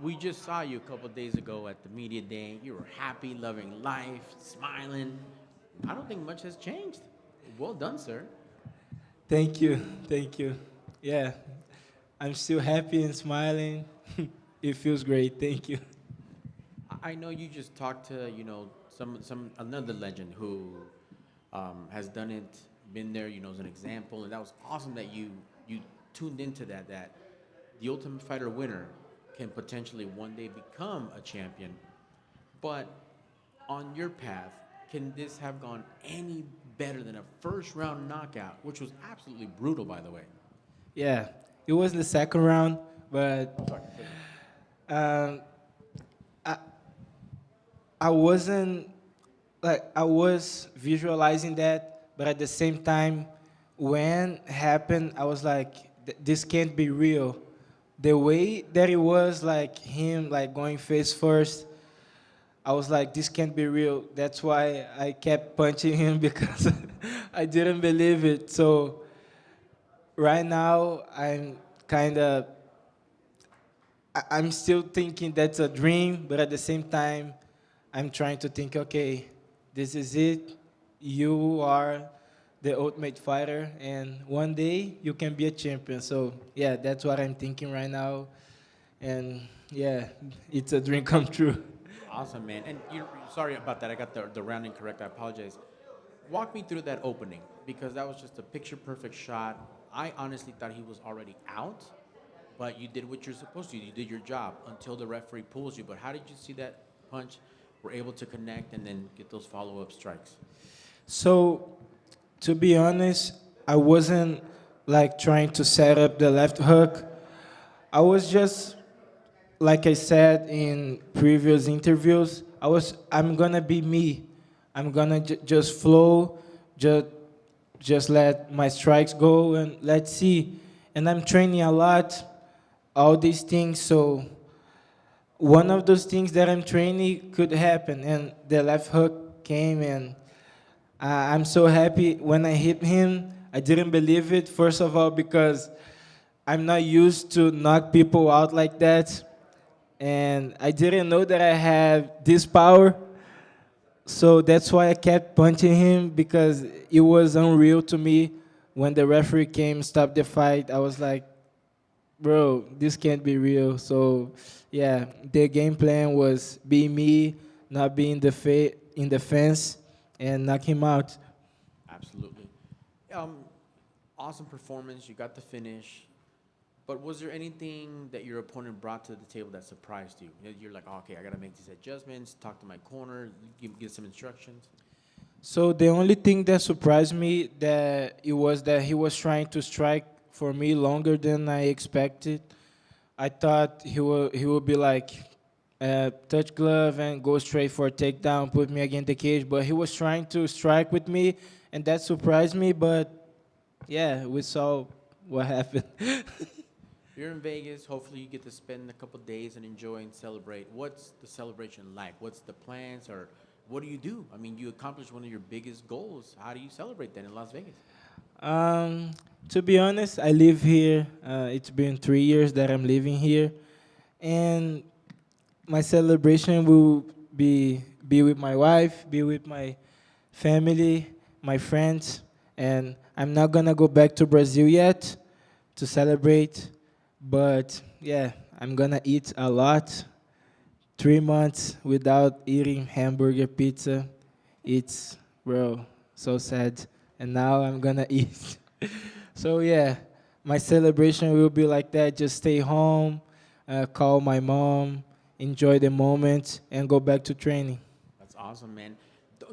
We just saw you a couple days ago at the media day. You were happy, loving life, smiling. I don't think much has changed. Well done, sir. Thank you, thank you. Yeah, I'm still happy and smiling. It feels great. Thank you. I know you just talked to some another legend who has done it, been there, as an example, and that was awesome that you tuned into that the Ultimate Fighter winner can potentially one day become a champion. But on your path, can this have gone any better than a first round knockout, which was absolutely brutal, by the way? Yeah, it was the second round, but um, I I wasn't like I was visualizing that, but at the same time, when it happened, I was like, this can't be real. The way that it was, like him, like going face first, I was like, this can't be real. That's why I kept punching him because I didn't believe it. So right now, I'm kind of, I'm still thinking that's a dream, but at the same time, I'm trying to think, okay, this is it. You are the ultimate fighter, and one day you can be a champion. So yeah, that's what I'm thinking right now, and yeah, it's a dream come true. Awesome, man. And sorry about that. I got the rounding correct. I apologize. Walk me through that opening because that was just a picture perfect shot. I honestly thought he was already out, but you did what you're supposed to. You did your job until the referee pulls you. But how did you see that punch? Were able to connect and then get those follow up strikes. So to be honest, I wasn't like trying to set up the left hook. I was just like I said in previous interviews, I'm gonna be me. I'm gonna just flow, just just let my strikes go and let's see. And I'm training a lot, all these things. So one of those things that I'm training could happen, and the left hook came, and I'm so happy when I hit him. I didn't believe it, first of all, because I'm not used to knock people out like that and I didn't know that I had this power. So that's why I kept punching him because it was unreal to me. When the referee came, stopped the fight, I was like, bro, this can't be real. So yeah, the game plan was be me, not be in in the fence, and knock him out. Absolutely. Um, awesome performance. You got the finish. But was there anything that your opponent brought to the table that surprised you? You're like, oh, okay, I got to make these adjustments, talk to my corner, give some instructions. So the only thing that surprised me that it was that he was trying to strike for me longer than I expected. I thought he would be like touch glove and go straight for a takedown, put me against the cage. But he was trying to strike with me, and that surprised me. But yeah, we saw what happened. You're in Vegas. Hopefully, you get to spend a couple days and enjoy and celebrate. What's the celebration like? What's the plans, or what do you do? I mean, you accomplished one of your biggest goals. How do you celebrate that in Las Vegas? Um, to be honest, I live here. It's been 3 years that I'm living here, and my celebration will be with my wife, be with my family, my friends, and I'm not gonna go back to Brazil yet to celebrate. But yeah, I'm gonna eat a lot. 3 months without eating hamburger pizza, it's bro so sad. And now I'm gonna eat. So yeah, my celebration will be like that. Just stay home, call my mom, enjoy the moment, and go back to training. That's awesome, man.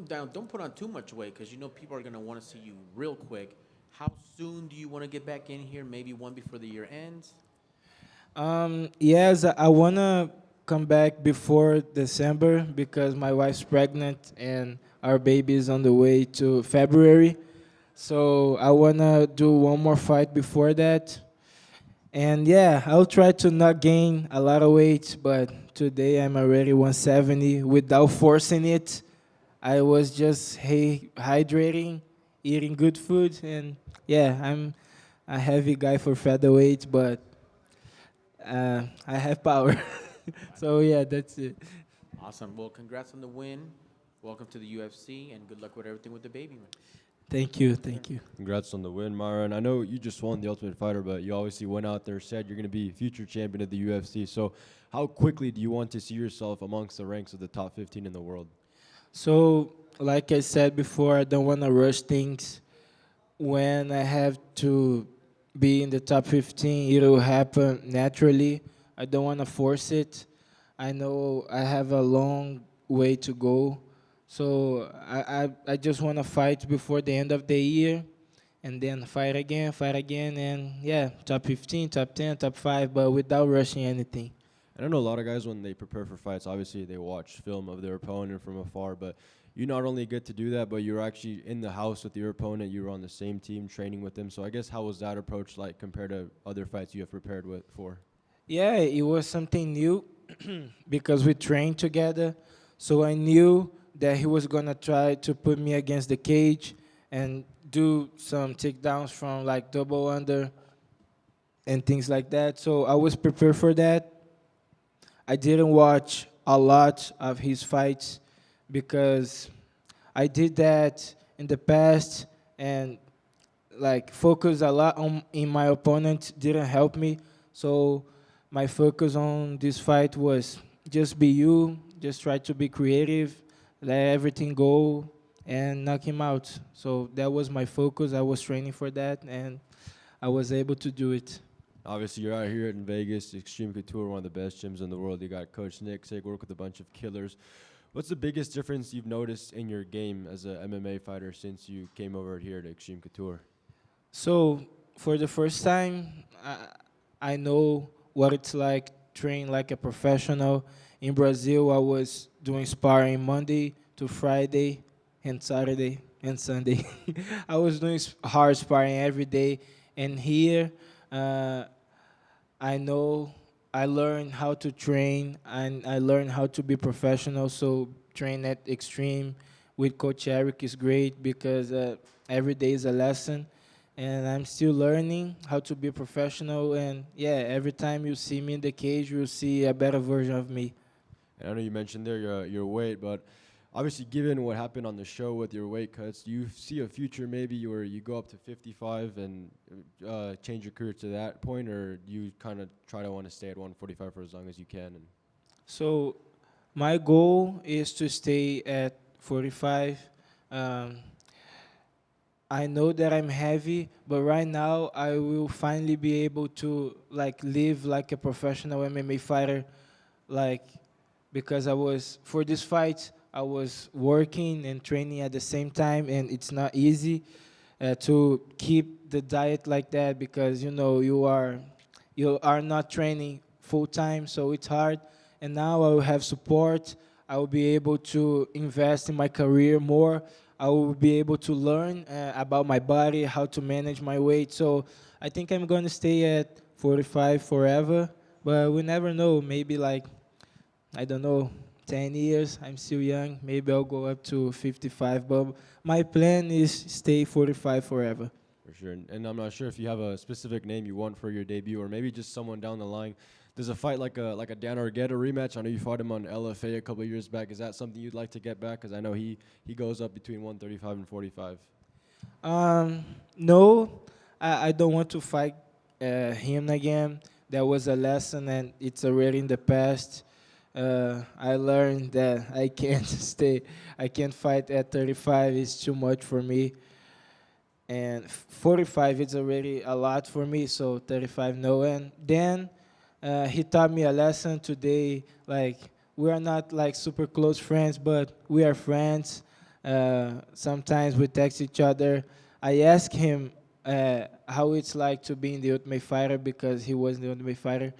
Don't put on too much weight because you know people are gonna want to see you real quick. How soon do you want to get back in here? Maybe one before the year ends. Yes, I wanna come back before December because my wife's pregnant and our baby is on the way to February. So I wanna do one more fight before that. And yeah, I'll try to not gain a lot of weight, but today I'm already 170 without forcing it. I was just hydrating, eating good food, and yeah, I'm a heavy guy for featherweight, but I have power. So yeah, that's it. Awesome. Well, congrats on the win. Welcome to the UFC, and good luck with everything with the baby, man. Thank you, thank you. Congrats on the win, Myron. I know you just won the Ultimate Fighter, but you obviously went out there, said you're going to be future champion of the UFC. So, how quickly do you want to see yourself amongst the ranks of the top 15 in the world? So, like I said before, I don't want to rush things. When I have to be in the top 15, it will happen naturally. I don't want to force it. I know I have a long way to go. So I just want to fight before the end of the year and then fight again, and yeah, top 15, top 10, top 5, but without rushing anything. And I know a lot of guys, when they prepare for fights, obviously they watch film of their opponent from afar, but you not only get to do that, but you're actually in the house with your opponent. You were on the same team training with them. So I guess how was that approach like compared to other fights you have prepared for? Yeah, it was something new because we trained together. So I knew that he was gonna try to put me against the cage and do some takedowns from like double under and things like that. So I was prepared for that. I didn't watch a lot of his fights because I did that in the past and like focus a lot on in my opponent didn't help me. So my focus on this fight was just be you, just try to be creative, let everything go and knock him out. So that was my focus. I was training for that and I was able to do it. Obviously, you're out here in Vegas, Extreme Couture, one of the best gyms in the world. You got Coach Nick, Sig, work with a bunch of killers. What's the biggest difference you've noticed in your game as a MMA fighter since you came over here to Extreme Couture? So for the first time, I know what it's like train like a professional. In Brazil, I was doing sparring Monday to Friday and Saturday and Sunday. I was doing hard sparring every day. And here, uh, I know I learned how to train and I learned how to be professional. So train at Extreme with Coach Eric is great because every day is a lesson. And I'm still learning how to be a professional. And yeah, every time you see me in the cage, you'll see a better version of me. And I know you mentioned there your weight, but obviously, given what happened on the show with your weight cuts, do you see a future maybe where you go up to 55 and change your career to that point, or do you kind of try to want to stay at 145 for as long as you can? And So my goal is to stay at 45. Um, I know that I'm heavy, but right now I will finally be able to like live like a professional MMA fighter, like because I was for this fight I was working and training at the same time, and it's not easy to keep the diet like that because you are not training full time, so it's hard. And now I will have support. I will be able to invest in my career more. I will be able to learn about my body, how to manage my weight. So I think I'm going to stay at 45 forever, but we never know. Maybe like, I don't know, 10 years. I'm still young. Maybe I'll go up to 55, but my plan is stay 45 forever. for sure. And I'm not sure if you have a specific name you want for your debut, or maybe just someone down the line. Does a fight like a Dan Oreta rematch? I know you fought him on LFA a couple of years back. Is that something you'd like to get back? Because I know he goes up between 135 and 45. No, I don't want to fight him again. That was a lesson, and it's already in the past. I learned that I can't I can't fight at 35. It's too much for me. And 45 is already a lot for me, so 35 no. And then he taught me a lesson today. Like we are not like super close friends, but we are friends. Sometimes we text each other. I asked him how it's like to be in the Ultimate Fighter because he was in the Ultimate Fighter,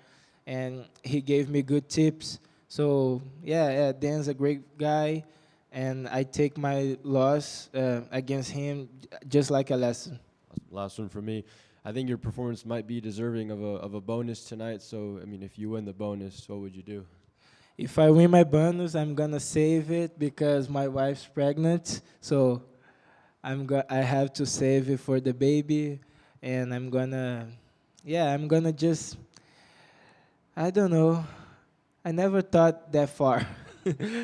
and he gave me good tips. So yeah, Dan's a great guy, and I take my loss against him just like a lesson. Last one for me. I think your performance might be deserving of a bonus tonight. So, I mean, if you win the bonus, what would you do? If I win my bonus, I'm gonna save it because my wife's pregnant. So I have to save it for the baby, and I'm gonna just I don't know. I never thought that far.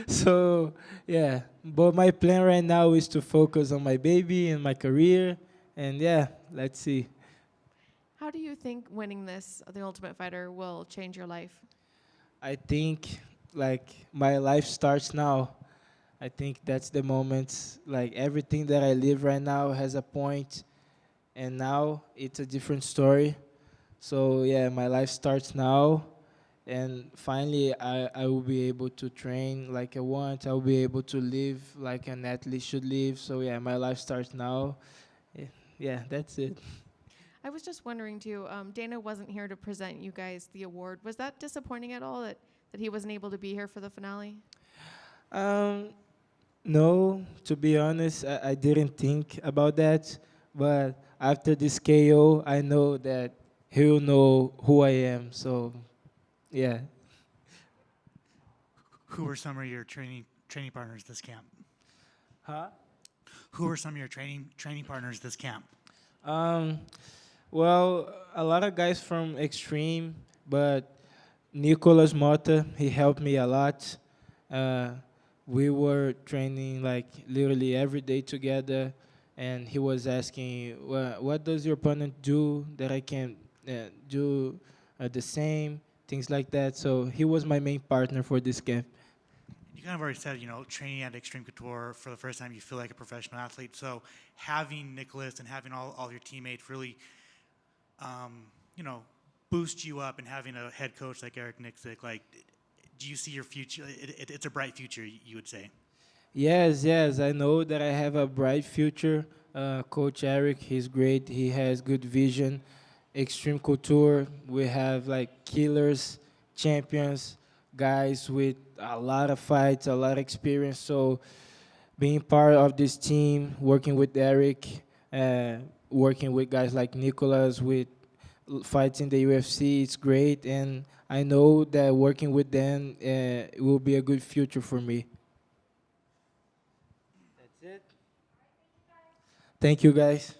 So yeah, but my plan right now is to focus on my baby and my career, and yeah, let's see. How do you think winning this, The Ultimate Fighter, will change your life? I think like my life starts now. I think that's the moment. Like everything that I live right now has a point, and now it's a different story. So yeah, my life starts now, and finally I will be able to train like I want. I will be able to live like an athlete should live. So yeah, my life starts now. Eh, Yeah, that's it. I was just wondering too. Dana wasn't here to present you guys the award. Was that disappointing at all that he wasn't able to be here for the finale? Um, no, to be honest, I didn't think about that. But after this KO, I know that he'll know who I am. So yeah. Who were some of your training partners this camp? Huh? Who were some of your training partners this camp? Um, well, a lot of guys from Extreme, but Nicolas Mota, he helped me a lot. Uh, we were training like literally every day together, and he was asking, what does your opponent do that I can do the same, things like that. So he was my main partner for this camp. You kind of already said, training at Extreme Couture for the first time, you feel like a professional athlete. So having Nicholas and having all your teammates really, you know, boost you up, and having a head coach like Eric Nixick, like, do you see your future? It's a bright future, you would say. Yes, yes, I know that I have a bright future. Coach Eric, he's great. He has good vision. Extreme Couture, we have like killers, champions, guys with a lot of fights, a lot of experience. So being part of this team, working with Eric, uh, working with guys like Nicolas with fights in the UFC, it's great. And I know that working with them will be a good future for me. That's it. Thank you, guys.